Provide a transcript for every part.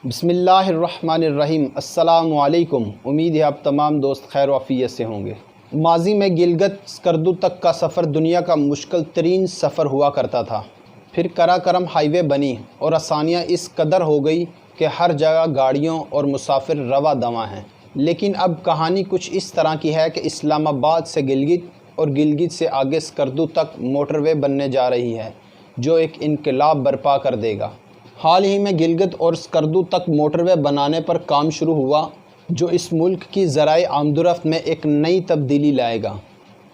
बिस्मिल्लाहिर्रहमानिर्रहीम। अस्सलामु अलैकुम। उम्मीद है आप तमाम दोस्त खैर वाफियत से होंगे। माजी में गिलगित स्कर्दू तक का सफ़र दुनिया का मुश्किल तरीन सफ़र हुआ करता था। फिर कराकरम हाईवे बनी और आसानियाँ इस कदर हो गई कि हर जगह गाड़ियों और मुसाफिर रवा दवा हैं। लेकिन अब कहानी कुछ इस तरह की है कि इस्लामाबाद से गिलगित और गिलगित से आगे स्कर्दू तक मोटरवे बनने जा रही है, जो एक इनकलाब बर्पा कर देगा। हाल ही में गिलगित और स्कर्दू तक मोटरवे बनाने पर काम शुरू हुआ, जो इस मुल्क की ज़राए आमदोरफ़्त में एक नई तब्दीली लाएगा।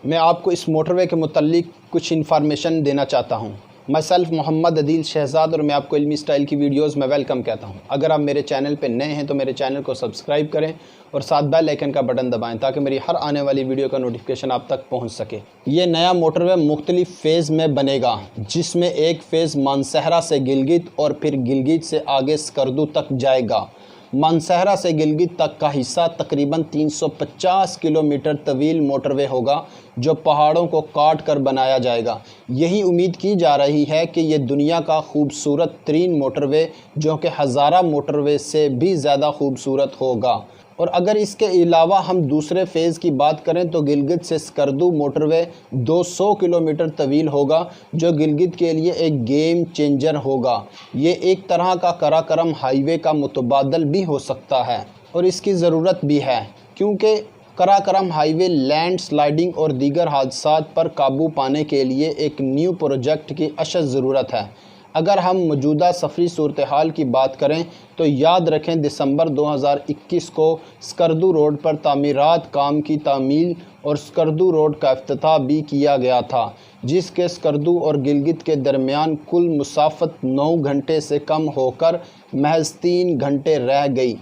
मैं आपको इस मोटरवे के मुतल्लिक कुछ इन्फॉर्मेशन देना चाहता हूँ। मैं सेल्फ मोहम्मद अदील शहजाद और मैं आपको इल्मी स्टाइल की वीडियोस में वेलकम कहता हूँ। अगर आप मेरे चैनल पे नए हैं तो मेरे चैनल को सब्सक्राइब करें और साथ बेल आइकन का बटन दबाएं ताकि मेरी हर आने वाली वीडियो का नोटिफिकेशन आप तक पहुँच सके। ये नया मोटरवे मुख्तलिफ फ़ेज़ में बनेगा, जिसमें एक फ़ेज़ मानसहरा से गिलगित और फिर गिलगित से आगे स्कर्दू तक जाएगा। मानसहरा से गिलगित तक का हिस्सा तकरीबन 350 किलोमीटर तवील मोटरवे होगा, जो पहाड़ों को काट कर बनाया जाएगा। यही उम्मीद की जा रही है कि ये दुनिया का खूबसूरत तरीन मोटरवे, जो कि हज़ारा मोटरवे से भी ज़्यादा खूबसूरत होगा। और अगर इसके अलावा हम दूसरे फ़ेज़ की बात करें तो गिलगित से स्कर्दू मोटरवे 200 किलोमीटर तवील होगा, जो गिलगित के लिए एक गेम चेंजर होगा। ये एक तरह का कराकरम हाईवे का मुतबादल भी हो सकता है और इसकी ज़रूरत भी है, क्योंकि कराकरम हाईवे लैंड स्लाइडिंग और दीगर हादसात पर काबू पाने के लिए एक न्यू प्रोजेक्ट की अशद ज़रूरत है। अगर हम मौजूदा सफरी सूरत हाल की बात करें तो याद रखें, दिसंबर 2021 को स्कर्दू रोड पर तामीरात काम की तामील और स्कर्दू रोड का इफ्तिताह भी किया गया था, जिसके स्कर्दू और गिलगित के दरमियान कुल मुसाफत 9 घंटे से कम होकर महज 3 घंटे रह गई।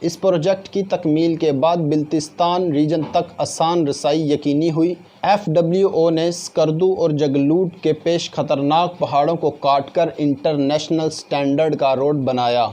इस प्रोजेक्ट की तकमील के बाद बिल्तिस्तान रीजन तक आसान रसाई यकीनी हुई। FWO ने स्कर्दू और जगलूट के पेश खतरनाक पहाड़ों को काटकर इंटरनेशनल स्टैंडर्ड का रोड बनाया,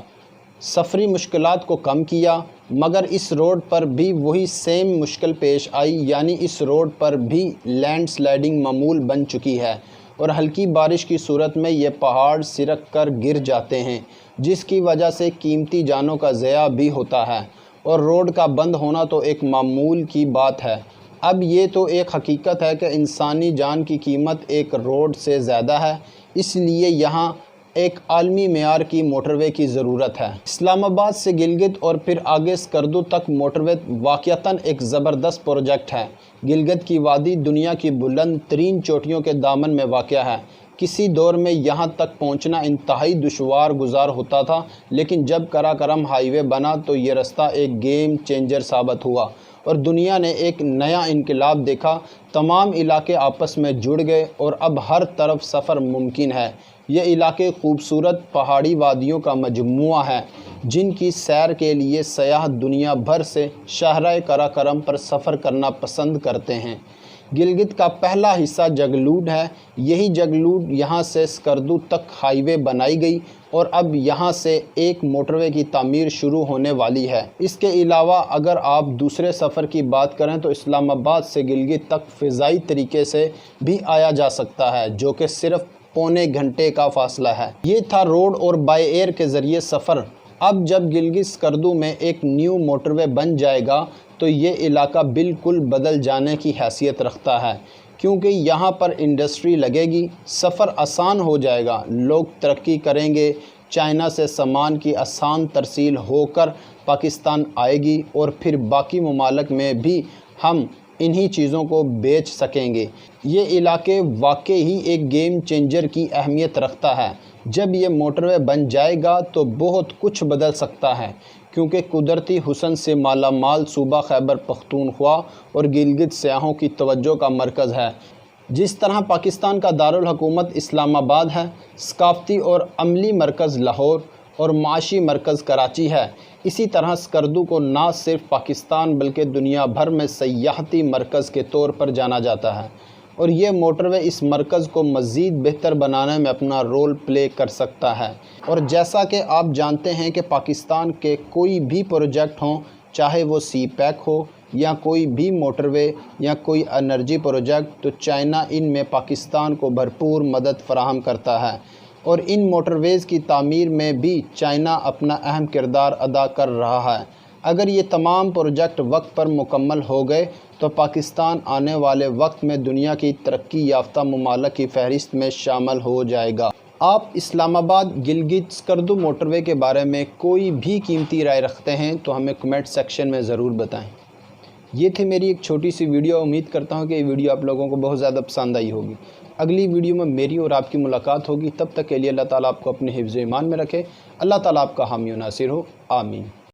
सफरी मुश्किलात को कम किया। मगर इस रोड पर भी वही सेम मुश्किल पेश आई, यानी इस रोड पर भी लैंड स्लाइडिंग मामूल बन चुकी है और हल्की बारिश की सूरत में ये पहाड़ सिरक कर गिर जाते हैं, जिसकी वजह से कीमती जानों का ज़या भी होता है और रोड का बंद होना तो एक मामूल की बात है। अब ये तो एक हकीकत है कि इंसानी जान की कीमत एक रोड से ज़्यादा है, इसलिए यहाँ एक आलमी मेयार की मोटरवे की ज़रूरत है। इस्लामाबाद से गिलगित और फिर आगे स्कर्दू तक मोटरवे वाक़ियतन एक ज़बरदस्त प्रोजेक्ट है। गिलगित की वादी दुनिया की बुलंद तरीन चोटियों के दामन में वाक़या है। किसी दौर में यहाँ तक पहुँचना इंतहाई दुश्वार गुजार होता था, लेकिन जब कराकरम हाईवे बना तो ये रास्ता एक गेम चेंजर साबित हुआ और दुनिया ने एक नया इनकलाब देखा। तमाम इलाके आपस में जुड़ गए और अब हर तरफ सफ़र मुमकिन है। ये इलाके खूबसूरत पहाड़ी वादियों का मजमुआ है, जिनकी सैर के लिए सयाह दुनिया भर से शहर कराकरम पर सफ़र करना पसंद करते हैं। गिलगित का पहला हिस्सा जगलूट है। यही जगलूट यहाँ से स्कर्दू तक हाईवे बनाई गई और अब यहाँ से एक मोटरवे की तामीर शुरू होने वाली है। इसके अलावा अगर आप दूसरे सफ़र की बात करें तो इस्लामाबाद से गिलगित तक फ़िज़ाई तरीके से भी आया जा सकता है, जो कि सिर्फ पौने घंटे का फासला है। ये था रोड और बाय एयर के ज़रिए सफ़र। अब जब गिलगित स्कर्दू में एक न्यू मोटरवे बन जाएगा तो ये इलाका बिल्कुल बदल जाने की हैसियत रखता है, क्योंकि यहाँ पर इंडस्ट्री लगेगी, सफ़र आसान हो जाएगा, लोग तरक्की करेंगे, चाइना से सामान की आसान तरसील होकर पाकिस्तान आएगी और फिर बाकी ममालिक में भी हम इन्हीं चीज़ों को बेच सकेंगे। ये इलाके वाकई ही एक गेम चेंजर की अहमियत रखता है। जब ये मोटरवे बन जाएगा तो बहुत कुछ बदल सकता है, क्योंकि कुदरती हुस्न से माला माल सूबा खैबर पख्तूनख्वा और गिलगित सयाहों की तवज्जो का मरकज़ है। जिस तरह पाकिस्तान का दारुल हुकूमत इस्लामाबाद है, सकाफ़ती और अमली मरकज़ लाहौर और माशी मरकज़ कराची है, इसी तरह स्कर्दू को ना सिर्फ पाकिस्तान बल्कि दुनिया भर में सयाहती मरकज़ के तौर पर जाना जाता है और ये मोटरवे इस मरकज़ को मज़ीद बेहतर बनाने में अपना रोल प्ले कर सकता है। और जैसा कि आप जानते हैं कि पाकिस्तान के कोई भी प्रोजेक्ट हों, चाहे वो सी पैक हो या कोई भी मोटरवे या कोई एनर्जी प्रोजेक्ट, तो चाइना इनमें पाकिस्तान को भरपूर मदद फराहम करता है। اور ان موٹر ویز کی تعمیر میں بھی چائنا اپنا اہم کردار ادا کر رہا ہے۔ اگر یہ تمام پروجیکٹ وقت پر مکمل ہو گئے تو پاکستان آنے والے وقت میں دنیا کی ترقی یافتہ ممالک کی فہرست میں شامل ہو جائے گا۔ آپ اسلام آباد گلگت سکردو موٹر وے کے بارے میں کوئی بھی قیمتی رائے رکھتے ہیں تو ہمیں کمنٹ سیکشن میں ضرور بتائیں۔ یہ تھی میری ایک چھوٹی سی ویڈیو، امید کرتا ہوں کہ یہ ویڈیو آپ لوگوں کو بہت زیادہ پسند آئی ہوگی۔ اگلی ویڈیو میں میری اور آپ کی ملاقات ہوگی، تب تک کے لیے اللہ تعالیٰ آپ کو اپنے حفظ و ایمان میں رکھے۔ اللہ تعالیٰ آپ کا حامی و ناصر ہو، آمین۔